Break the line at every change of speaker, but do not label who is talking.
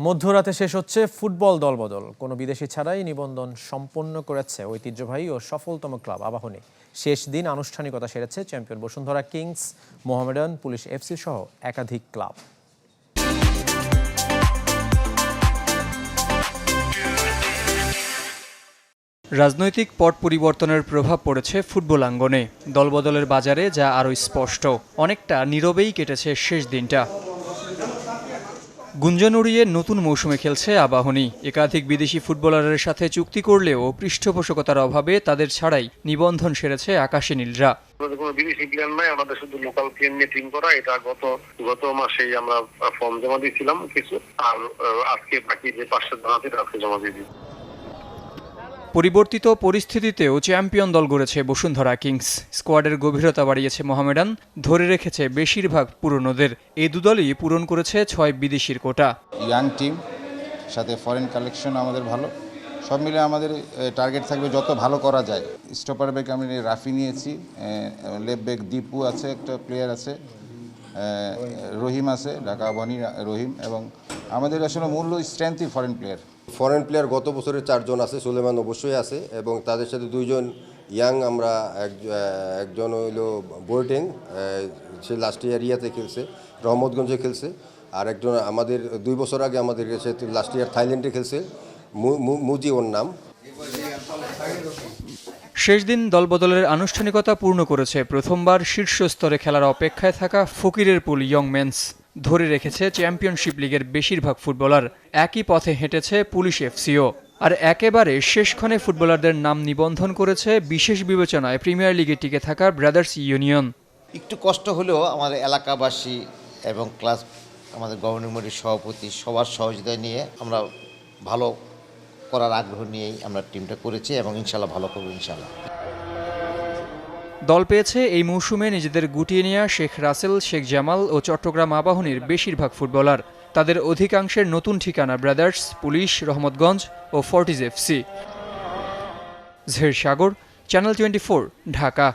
মধ্যরাতে শেষ হচ্ছে ফুটবল দলবদল। কোনো বিদেশি ছাড়াই নিবন্ধন সম্পন্ন করেছে ঐতিহ্যবাহী ও সফলতম ক্লাব আবাহনী। শেষ দিন আনুষ্ঠানিকতা সেরেছে champion Bashundhara kings, Mohammedan, police FC সহ একাধিক ক্লাব।
রাজনৈতিক পট পরিবর্তনের প্রভাব পড়েছে ফুটবল আঙ্গনে। দলবদলের বাজারে যা আরও স্পষ্ট, অনেকটা নীরবেই কেটেছে শেষ দিনটা। গুঞ্জন উড়িয়ে নতুন মৌসুমে খেলছে আবাহনী। একাধিক বিদেশি ফুটবলারের সাথে চুক্তি করলেও পৃষ্ঠপোষকতার অভাবে তাদের ছাড়াই নিবন্ধন সেরেছে আকাশী নীলরা।
কোনো বিদেশি প্লেয়ার নাই, আমাদের শুধু লোকাল প্লেয়ার নিয়ে টিম করা। এটা গত মাসেই আমরা ফর্ম জমা দিয়েছিলাম কিছু, আর আজকে বাকি যে 5টা জন আছে আজকে জমা দিয়ে দিই।
পরিবর্তিত পরিস্থিতিতেও চ্যাম্পিয়ন দল গড়েছে বসুন্ধরা কিংস। স্কোয়াডের গভীরতা বাড়িয়েছে মোহামেডান, ধরে রেখেছে বেশিরভাগ পুরনোদের। এই দুদলই পূরণ করেছে 6 বিদেশির কোটা।
ইয়াং টিম সাথে ফরেন কালেকশন আমাদের ভালো, সব মিলে আমাদের টার্গেট থাকবে যত ভালো করা যায়। স্টপার ব্যাক আমি রাফি নিয়েছি, লেফট ব্যাক দীপু আছে, একটা প্লেয়ার আছে, রহিম আছে, ঢাকা আবাহনী রহিম। এবং আমাদের আসলে মূল্য স্ট্রেংথই ফরেন প্লেয়ার
গত বছরের 4 জন আছে, সুলেমান অবশ্যই আছে, এবং তাদের সাথে 2 জন ইয়াং। আমরা একজন হইল বোর্টেং, সে লাস্ট ইয়ার ইয়াতে খেলছে, রহমতগঞ্জে খেলছে, আর একজন আমাদের 2 বছর আগে আমাদের কাছে লাস্ট ইয়ার থাইল্যান্ডে খেলছে, মুজি ওর নাম।
শেষ দিন দলবদলের আনুষ্ঠানিকতা পূর্ণ করেছে প্রথমবার শীর্ষ স্তরে খেলার অপেক্ষায় থাকা ফকিরের পুল ইয়ং মেন্স। ধরে রেখেছে চ্যাম্পিয়নশিপ লিগের বেশিরভাগ ফুটবলার। একই পথে হেঁটেছে পুলিশ এফসিও। আর একেবারে শেষক্ষণে ফুটবলারদের নাম নিবন্ধন করেছে বিশেষ বিবেচনায় প্রিমিয়ার লিগে টিকে থাকা ব্রাদার্স ইউনিয়ন।
একটু কষ্ট হলেও আমাদের এলাকাবাসী এবং ক্লাস আমাদের গভর্নিং বডির সভাপতি সবার সহযোগিতা নিয়ে আমরা ভালো করার আগ্রহ নিয়েই আমরা টিমটা করেছি, এবং ইনশাল্লাহ ভালো করবো ইনশাল্লাহ।
দল পেয়েছে এই মৌসুমে নিজেদের গুটিয়ে নেওয়া শেখ রাসেল, শেখ জামাল ও চট্টগ্রাম আবাহনীর বেশিরভাগ ফুটবলার। তাদের অধিকাংশের নতুন ঠিকানা ব্রাদার্স, পুলিশ, রহমতগঞ্জ ও ফর্টিজ এফসি। জহির সাগর, চ্যানেল 24, ঢাকা।